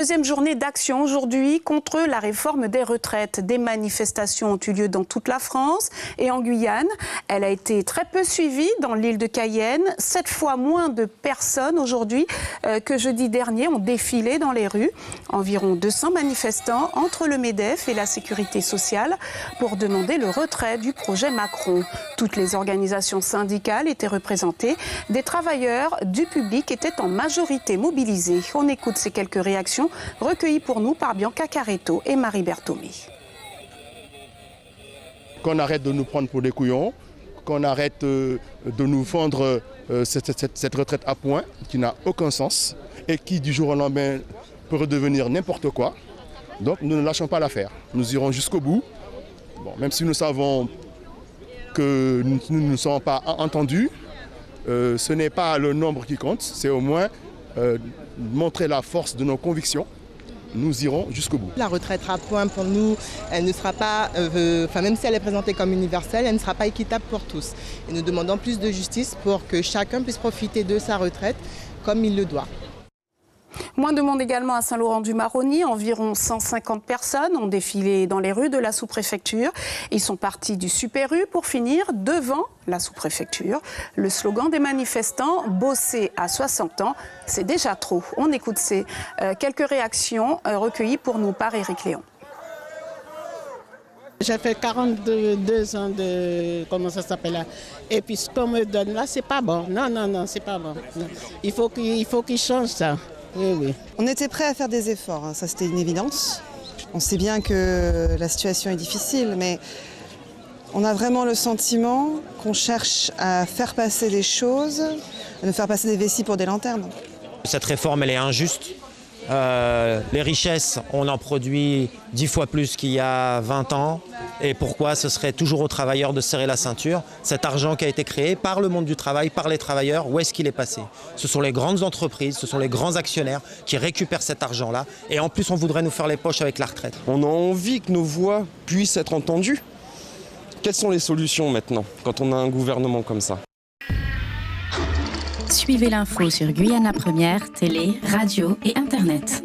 Deuxième journée d'action aujourd'hui contre la réforme des retraites. Des manifestations ont eu lieu dans toute la France et en Guyane. Elle a été très peu suivie dans l'île de Cayenne. 7 fois moins de personnes aujourd'hui que jeudi dernier ont défilé dans les rues. Environ 200 manifestants entre le MEDEF et la Sécurité sociale pour demander le retrait du projet Macron. Toutes les organisations syndicales étaient représentées. Des travailleurs du public étaient en majorité mobilisés. On écoute ces quelques réactions recueillis pour nous par Bianca Caretto et Marie Berthomé. Qu'on arrête de nous prendre pour des couillons, qu'on arrête de nous vendre cette retraite à point qui n'a aucun sens et qui du jour au lendemain peut redevenir n'importe quoi. Donc nous ne lâchons pas l'affaire, nous irons jusqu'au bout. Bon, même si nous savons que nous ne sommes pas entendus, ce n'est pas le nombre qui compte, c'est au moins montrer la force de nos convictions. Nous irons jusqu'au bout. La retraite à point pour nous, elle ne sera pas, même si elle est présentée comme universelle, elle ne sera pas équitable pour tous. Et nous demandons plus de justice pour que chacun puisse profiter de sa retraite comme il le doit. Moins de monde également à Saint-Laurent-du-Maroni. Environ 150 personnes ont défilé dans les rues de la sous-préfecture. Ils sont partis du Super U pour finir devant la sous-préfecture. Le slogan des manifestants, bosser à 60 ans, c'est déjà trop. On écoute ces quelques réactions recueillies pour nous par Éric Léon. J'ai fait 42 ans de... comment ça s'appelle là? Et puis ce qu'on me donne là, c'est pas bon. Non, c'est pas bon. Non. Il faut qu'il change ça. Oui. On était prêts à faire des efforts, hein. Ça c'était une évidence. On sait bien que la situation est difficile, mais on a vraiment le sentiment qu'on cherche à faire passer des choses, à nous faire passer des vessies pour des lanternes. Cette réforme, elle est injuste. Les richesses, on en produit 10 fois plus qu'il y a 20 ans. Et pourquoi ce serait toujours aux travailleurs de serrer la ceinture? Cet argent qui a été créé par le monde du travail, par les travailleurs, où est-ce qu'il est passé? Ce sont les grandes entreprises, ce sont les grands actionnaires qui récupèrent cet argent-là. Et en plus, on voudrait nous faire les poches avec la retraite. On a envie que nos voix puissent être entendues. Quelles sont les solutions maintenant, quand on a un gouvernement comme ça? Suivez l'info sur Guyane la Première, télé, radio et Internet.